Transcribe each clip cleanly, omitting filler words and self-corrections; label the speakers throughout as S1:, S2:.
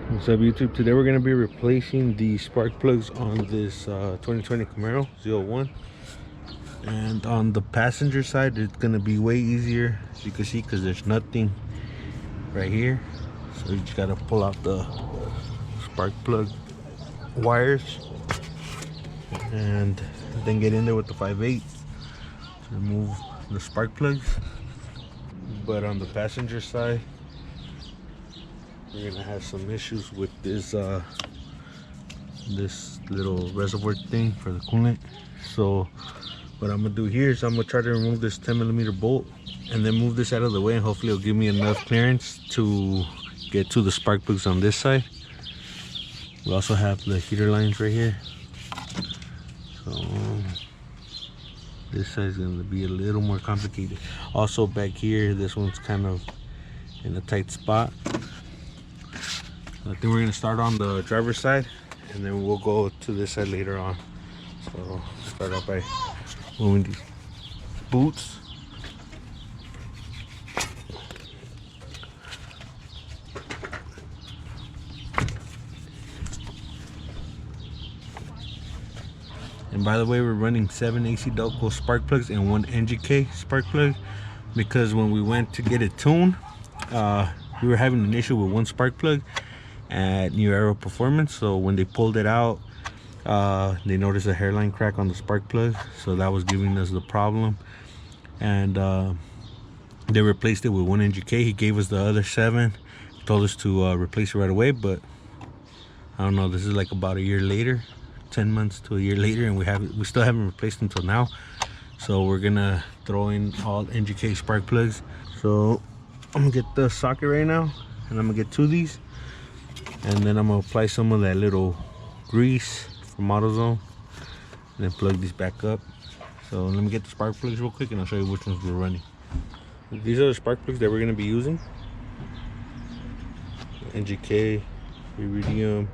S1: What's up, YouTube? Today we're going to be replacing the spark plugs on this 2020 Camaro ZL1. And on the passenger side, it's going to be way easier, as you can see, because there's nothing right here. So you just got to pull out the spark plug wires and then get in there with the 5/8 to remove the spark plugs. But on the passenger side, we're gonna have some issues with this this little reservoir thing for the coolant. So what I'm gonna do here is I'm gonna try to remove this 10mm bolt and then move this out of the way, and hopefully it'll give me enough clearance to get to the spark plugs on this side. We also have the heater lines right here, so this side is gonna be a little more complicated. Also back here, this one's kind of in a tight spot. I think we're gonna start on the driver's side and then we'll go to this side later on. So start off by moving these boots. And by the way, we're running 7 acdelco spark plugs and 1 NGK spark plug, because when we went to get it tuned, we were having an issue with one spark plug at New Aero Performance. So when they pulled it out, they noticed a hairline crack on the spark plug, so that was giving us the problem. And they replaced it with 1 NGK. He gave us the other 7, told us to replace it right away, but I don't know, this is like about a year later, 10 months to a year later, and we still haven't replaced them until now. So we're gonna throw in all NGK spark plugs. So I'm gonna get the socket right now, and I'm gonna get 2 of these, and then I'm gonna apply some of that little grease from AutoZone and then plug these back up. So let me get the spark plugs real quick and I'll show you which ones we're running. These are the spark plugs that we're gonna be using: NGK, Iridium,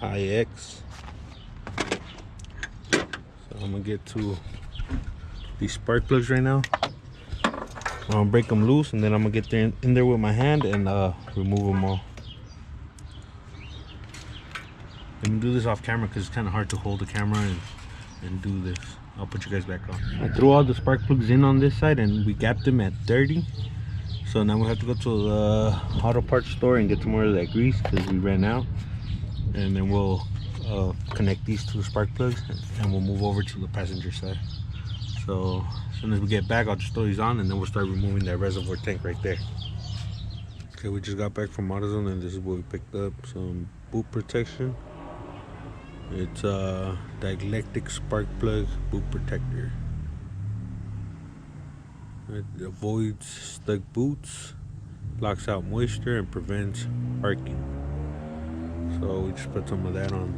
S1: IX. So I'm gonna get to these spark plugs right now. I'm gonna break them loose, and then I'm gonna get in there with my hand and remove them all. Let me do this off camera because it's kind of hard to hold the camera and do this. I'll put you guys back on. I threw all the spark plugs in on this side and we gapped them at 30. So now we have to go to the auto parts store and get some more of that grease because we ran out. And then we'll connect these to the spark plugs and we'll move over to the passenger side. So as soon as we get back, I'll just throw these on and then we'll start removing that reservoir tank right there. Okay, we just got back from AutoZone and this is what we picked up: some boot protection. It's a Dielectric spark plug boot protector. It avoids stuck boots, blocks out moisture, and prevents arcing. So we just put some of that on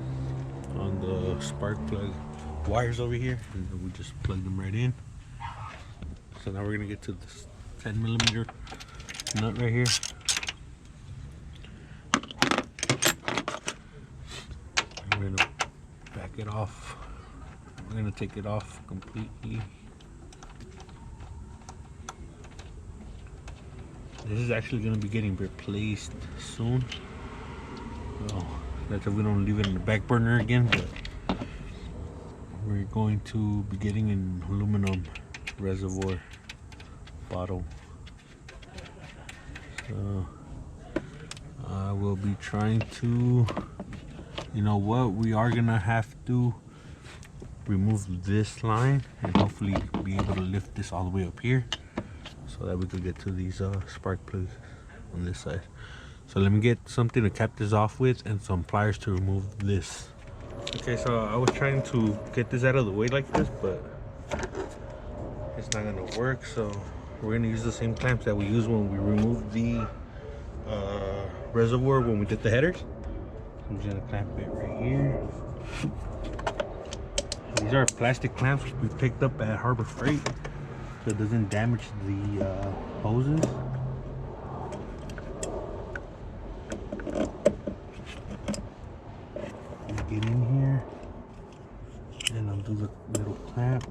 S1: the spark plug wires over here, and then we just plug them right in. So now we're gonna get to this 10mm nut right here. We're gonna back it off. We're gonna take it off completely. This is actually gonna be getting replaced soon. So that's if we don't leave it in the back burner again, but we're going to be getting an aluminum reservoir bottle. So I will be trying to, you know what, we are gonna have to remove this line and hopefully be able to lift this all the way up here so that we could get to these spark plugs on this side. So let me get something to cap this off with and some pliers to remove this. Okay, so I was trying to get this out of the way like this, but it's not gonna work. So we're gonna use the same clamps that we used when we removed the reservoir when we did the headers. I'm just gonna clamp it right here. These are plastic clamps we picked up at Harbor Freight, so it doesn't damage the hoses. Get in here and I'll do the little clamp.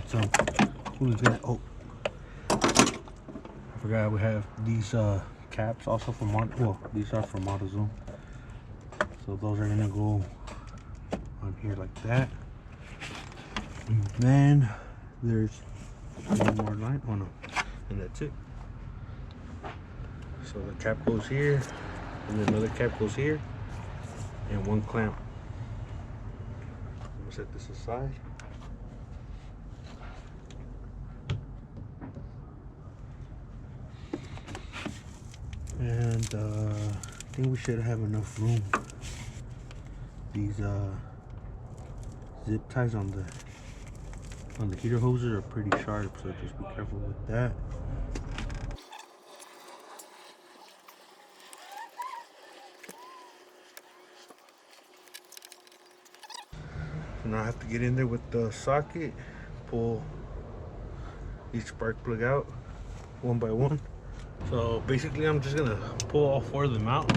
S1: some coolant in it. Oh, I forgot we have these caps also from well, these are from AutoZone. So those are gonna go on here like that. And then there's one more line on them, and that's it. So the cap goes here, and then another cap goes here, and one clamp. I'm gonna set this aside. And I think we should have enough room. These zip ties on the heater hoses are pretty sharp, so just be careful with that. So now I have to get in there with the socket, pull each spark plug out one by one. So basically I'm just gonna pull all 4 of them out,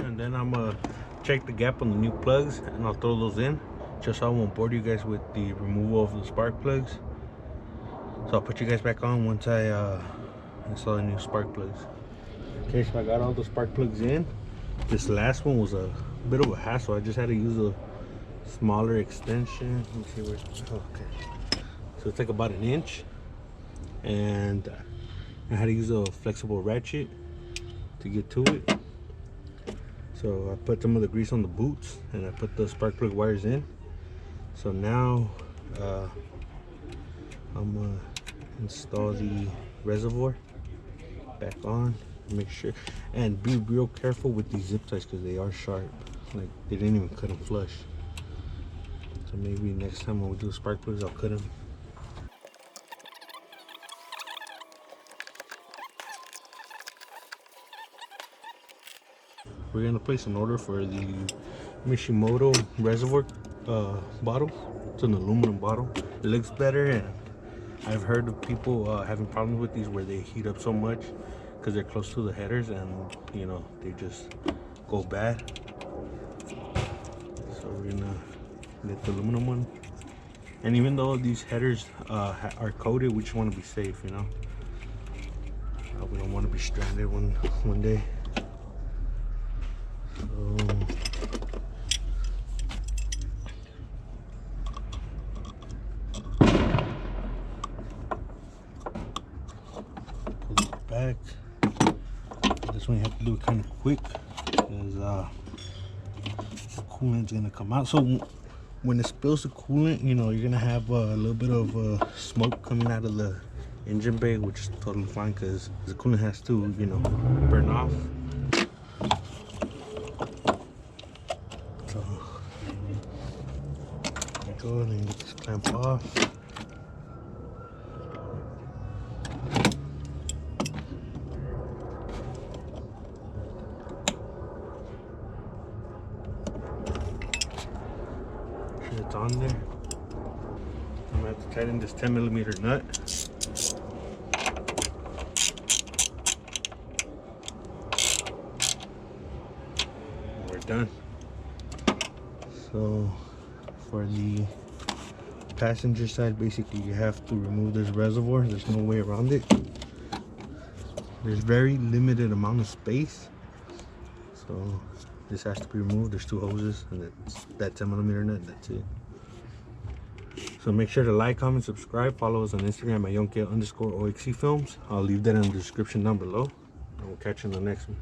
S1: and then I'm gonna check the gap on the new plugs, and I'll throw those in just so I won't bore you guys with the removal of the spark plugs. So I'll put you guys back on once I install the new spark plugs. Okay, so I got all the spark plugs in. This last one was a bit of a hassle. I just had to use a smaller extension. Let me see where. Okay, so it's like about 1 inch, and I had to use a flexible ratchet to get to it. So I put some of the grease on the boots, and I put the spark plug wires in. So now I'm gonna install the reservoir back on. Make sure and be real careful with these zip ties because they are sharp. Like, they didn't even cut them flush. So maybe next time when we do spark plugs, I'll cut them. We're gonna place an order for the Mishimoto Reservoir bottle. It's an aluminum bottle. It looks better, and I've heard of people having problems with these where they heat up so much because they're close to the headers, and you know, they just go bad. So we're gonna get the aluminum one. And even though these headers are coated, we just want to be safe, you know. We don't want to be stranded one day. So pull this back. This one you have to do it kind of quick because the coolant's gonna come out. So when it spills the coolant, you know, you're gonna have a little bit of smoke coming out of the engine bay, which is totally fine because the coolant has to, you know, burn off. So there we go, and then get this clamp off. It's on there. I'm gonna have to tighten this 10mm nut. And we're done. So for the passenger side, basically you have to remove this reservoir. There's no way around it. There's very limited amount of space, so this has to be removed. There's 2 hoses, and that's that 10mm nut. That's it. So make sure to like, comment, subscribe, follow us on Instagram at @youngkale_oxcfilms. I'll leave that in the description down below, and we'll catch you in the next one.